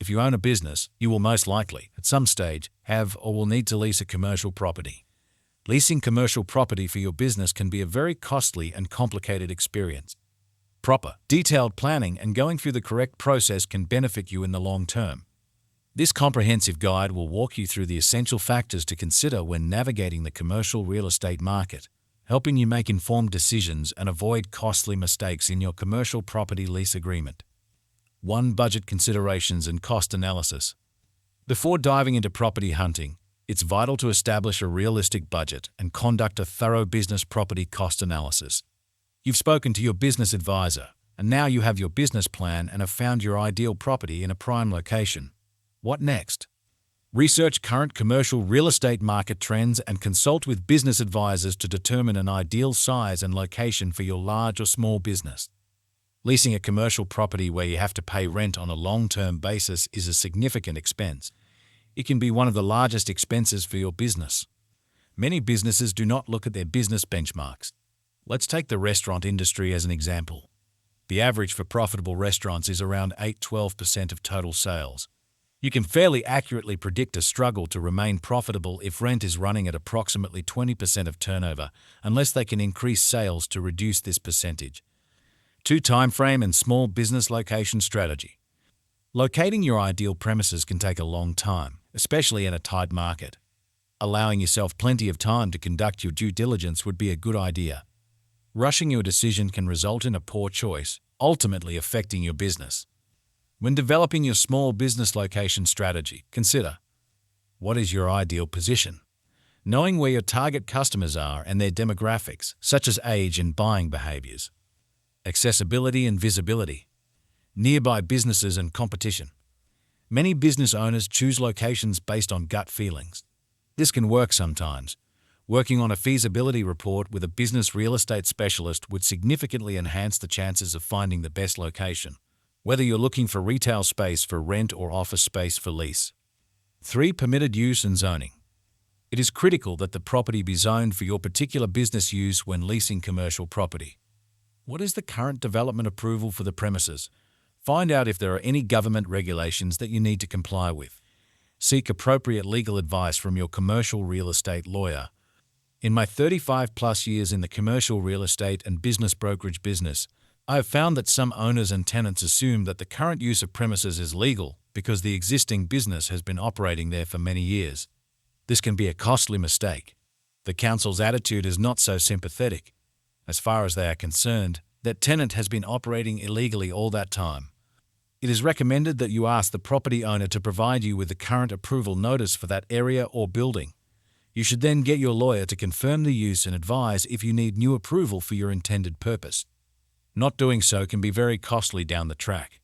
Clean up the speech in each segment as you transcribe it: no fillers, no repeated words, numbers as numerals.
If you own a business, you will most likely, at some stage, have or will need to lease a commercial property. Leasing commercial property for your business can be a very costly and complicated experience. Proper, detailed planning and going through the correct process can benefit you in the long term. This comprehensive guide will walk you through the essential factors to consider when navigating the commercial real estate market, helping you make informed decisions and avoid costly mistakes in your commercial property lease agreement. 1. Budget considerations and cost analysis. Before diving into property hunting, it's vital to establish a realistic budget and conduct a thorough business property cost analysis. You've spoken to your business advisor, and now you have your business plan and have found your ideal property in a prime location. What next? Research current commercial real estate market trends and consult with business advisors to determine an ideal size and location for your large or small business. Leasing a commercial property where you have to pay rent on a long-term basis is a significant expense. It can be one of the largest expenses for your business. Many businesses do not look at their business benchmarks. Let's take the restaurant industry as an example. The average for profitable restaurants is around 8–12% of total sales. You can fairly accurately predict a struggle to remain profitable if rent is running at approximately 20% of turnover, unless they can increase sales to reduce this percentage. 2. Timeframe and small business location strategy. Locating your ideal premises can take a long time, especially in a tight market. Allowing yourself plenty of time to conduct your due diligence would be a good idea. Rushing your decision can result in a poor choice, ultimately affecting your business. When developing your small business location strategy, consider: what is your ideal position? Knowing where your target customers are and their demographics, such as age and buying behaviors. Accessibility and visibility. Nearby businesses and competition. Many business owners choose locations based on gut feelings. This can work sometimes. Working on a feasibility report with a business real estate specialist would significantly enhance the chances of finding the best location, whether you're looking for retail space for rent or office space for lease. 3. Permitted use and zoning. It is critical that the property be zoned for your particular business use when leasing commercial property. What is the current development approval for the premises? Find out if there are any government regulations that you need to comply with. Seek appropriate legal advice from your commercial real estate lawyer. In my 35+ years in the commercial real estate and business brokerage business, I have found that some owners and tenants assume that the current use of premises is legal because the existing business has been operating there for many years. This can be a costly mistake. The council's attitude is not so sympathetic. As far as they are concerned, that tenant has been operating illegally all that time. It is recommended that you ask the property owner to provide you with the current approval notice for that area or building. You should then get your lawyer to confirm the use and advise if you need new approval for your intended purpose. Not doing so can be very costly down the track.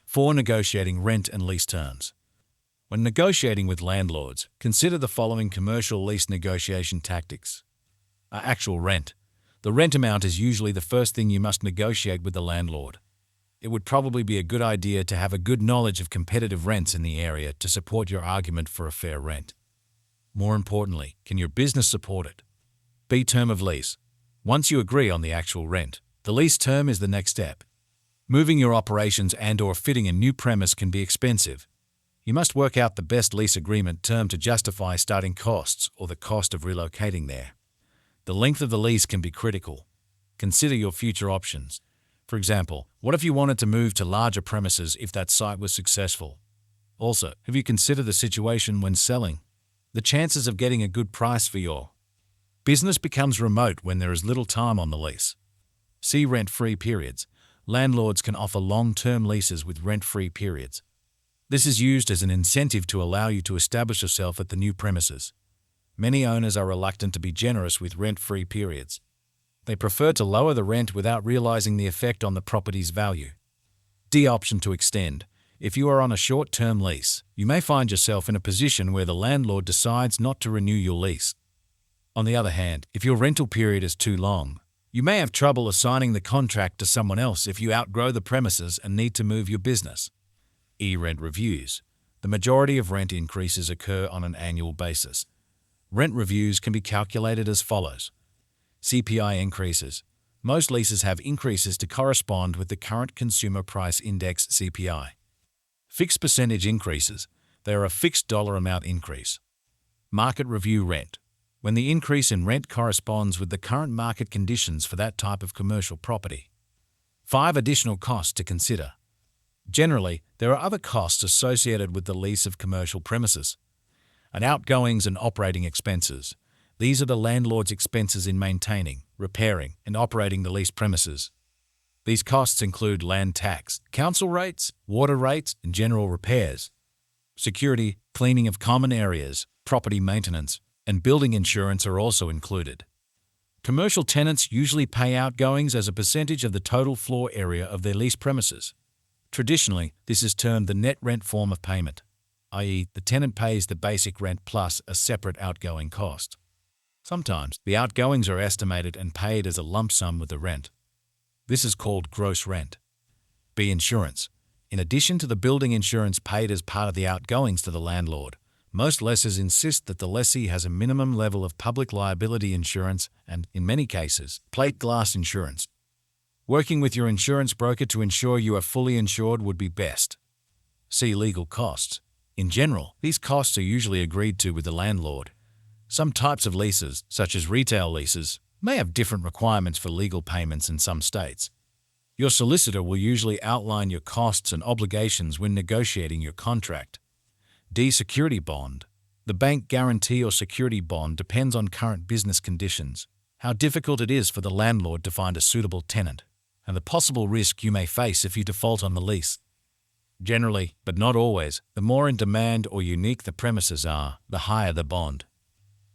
4. Negotiating rent and lease terms. When negotiating with landlords, consider the following commercial lease negotiation tactics. Actual rent. The rent amount is usually the first thing you must negotiate with the landlord. It would probably be a good idea to have a good knowledge of competitive rents in the area to support your argument for a fair rent. More importantly, can your business support it? B. Term of lease. Once you agree on the actual rent, the lease term is the next step. Moving your operations and/or fitting a new premise can be expensive. You must work out the best lease agreement term to justify starting costs or the cost of relocating there. The length of the lease can be critical. Consider your future options. For example, what if you wanted to move to larger premises if that site was successful? Also, have you considered the situation when selling? The chances of getting a good price for your business becomes remote when there is little time on the lease. See rent-free periods. Landlords can offer long-term leases with rent-free periods. This is used as an incentive to allow you to establish yourself at the new premises. Many owners are reluctant to be generous with rent-free periods. They prefer to lower the rent without realizing the effect on the property's value. D. Option to extend. If you are on a short-term lease, you may find yourself in a position where the landlord decides not to renew your lease. On the other hand, if your rental period is too long, you may have trouble assigning the contract to someone else if you outgrow the premises and need to move your business. E. Rent reviews. The majority of rent increases occur on an annual basis. Rent reviews can be calculated as follows. CPI increases. Most leases have increases to correspond with the current consumer price index CPI. Fixed percentage increases. They are a fixed dollar amount increase. Market review rent. When the increase in rent corresponds with the current market conditions for that type of commercial property. 5 additional costs to consider. Generally, there are other costs associated with the lease of commercial premises. Outgoings and operating expenses. These are the landlord's expenses in maintaining, repairing, and operating the leased premises. These costs include land tax, council rates, water rates, and general repairs. Security, cleaning of common areas, property maintenance, and building insurance are also included. Commercial tenants usually pay outgoings as a percentage of the total floor area of their leased premises. Traditionally, this is termed the net rent form of payment, i.e., the tenant pays the basic rent plus a separate outgoing cost. Sometimes, the outgoings are estimated and paid as a lump sum with the rent. This is called gross rent. B. Insurance. In addition to the building insurance paid as part of the outgoings to the landlord, most lessors insist that the lessee has a minimum level of public liability insurance and, in many cases, plate glass insurance. Working with your insurance broker to ensure you are fully insured would be best. C. Legal costs. In general, these costs are usually agreed to with the landlord. Some types of leases, such as retail leases, may have different requirements for legal payments in some states. Your solicitor will usually outline your costs and obligations when negotiating your contract. D. Security bond. The bank guarantee or security bond depends on current business conditions, how difficult it is for the landlord to find a suitable tenant, and the possible risk you may face if you default on the lease. Generally, but not always, the more in demand or unique the premises are, the higher the bond.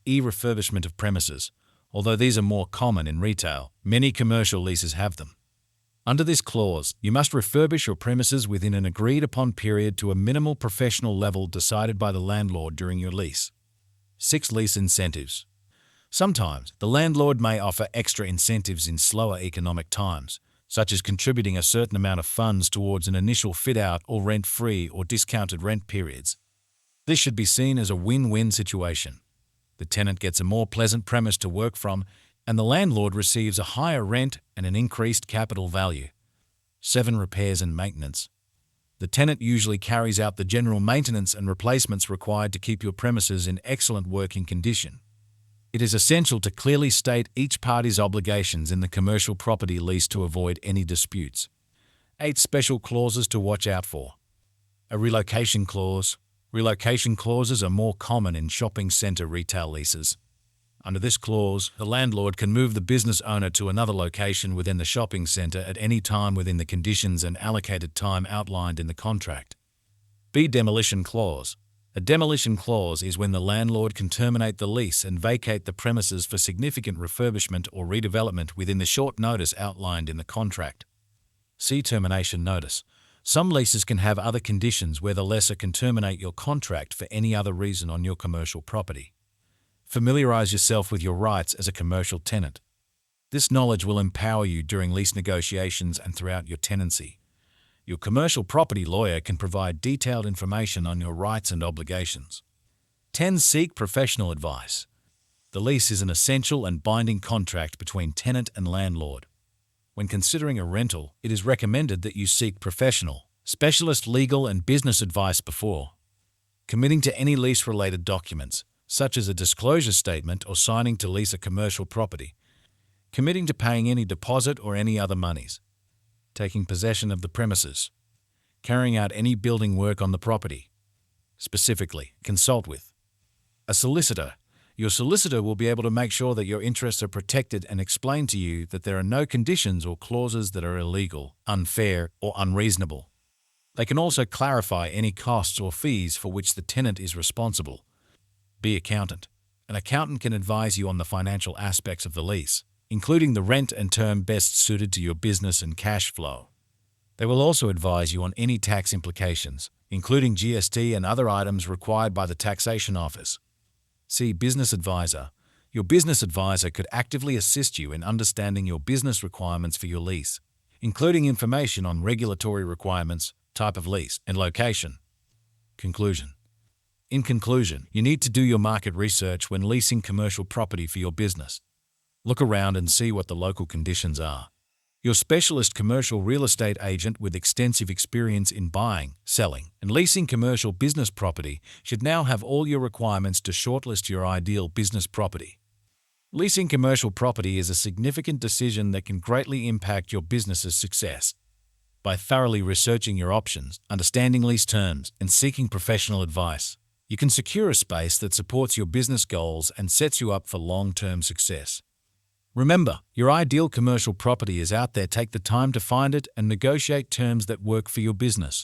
E. Refurbishment of premises. Although these are more common in retail, many commercial leases have them. Under this clause, you must refurbish your premises within an agreed-upon period to a minimal professional level decided by the landlord during your lease. 6. Lease incentives. Sometimes, the landlord may offer extra incentives in slower economic times, such as contributing a certain amount of funds towards an initial fit-out or rent-free or discounted rent periods. This should be seen as a win-win situation. The tenant gets a more pleasant premise to work from, and the landlord receives a higher rent and an increased capital value. 7. Repairs and maintenance. The tenant usually carries out the general maintenance and replacements required to keep your premises in excellent working condition. It is essential to clearly state each party's obligations in the commercial property lease to avoid any disputes. 8. Special clauses to watch out for. A relocation clause. Relocation clauses are more common in shopping center retail leases. Under this clause, the landlord can move the business owner to another location within the shopping center at any time within the conditions and allocated time outlined in the contract. B. Demolition clause. A demolition clause is when the landlord can terminate the lease and vacate the premises for significant refurbishment or redevelopment within the short notice outlined in the contract. C. Termination notice. Some leases can have other conditions where the lessor can terminate your contract for any other reason on your commercial property. Familiarize yourself with your rights as a commercial tenant. This knowledge will empower you during lease negotiations and throughout your tenancy. Your commercial property lawyer can provide detailed information on your rights and obligations. 10. Seek professional advice. The lease is an essential and binding contract between tenant and landlord. When considering a rental, it is recommended that you seek professional, specialist legal and business advice before committing to any lease-related documents, such as a disclosure statement or signing to lease a commercial property, committing to paying any deposit or any other monies, taking possession of the premises, carrying out any building work on the property. Specifically, consult with a solicitor. Your solicitor will be able to make sure that your interests are protected and explain to you that there are no conditions or clauses that are illegal, unfair, or unreasonable. They can also clarify any costs or fees for which the tenant is responsible. B. Accountant. An accountant can advise you on the financial aspects of the lease, including the rent and term best suited to your business and cash flow. They will also advise you on any tax implications, including GST and other items required by the taxation office. C. Business advisor. Your business advisor could actively assist you in understanding your business requirements for your lease, including information on regulatory requirements, type of lease, and location. Conclusion. In conclusion, you need to do your market research when leasing commercial property for your business. Look around and see what the local conditions are. Your specialist commercial real estate agent with extensive experience in buying, selling, and leasing commercial business property should now have all your requirements to shortlist your ideal business property. Leasing commercial property is a significant decision that can greatly impact your business's success. By thoroughly researching your options, understanding lease terms, and seeking professional advice, you can secure a space that supports your business goals and sets you up for long-term success. Remember, your ideal commercial property is out there. Take the time to find it and negotiate terms that work for your business.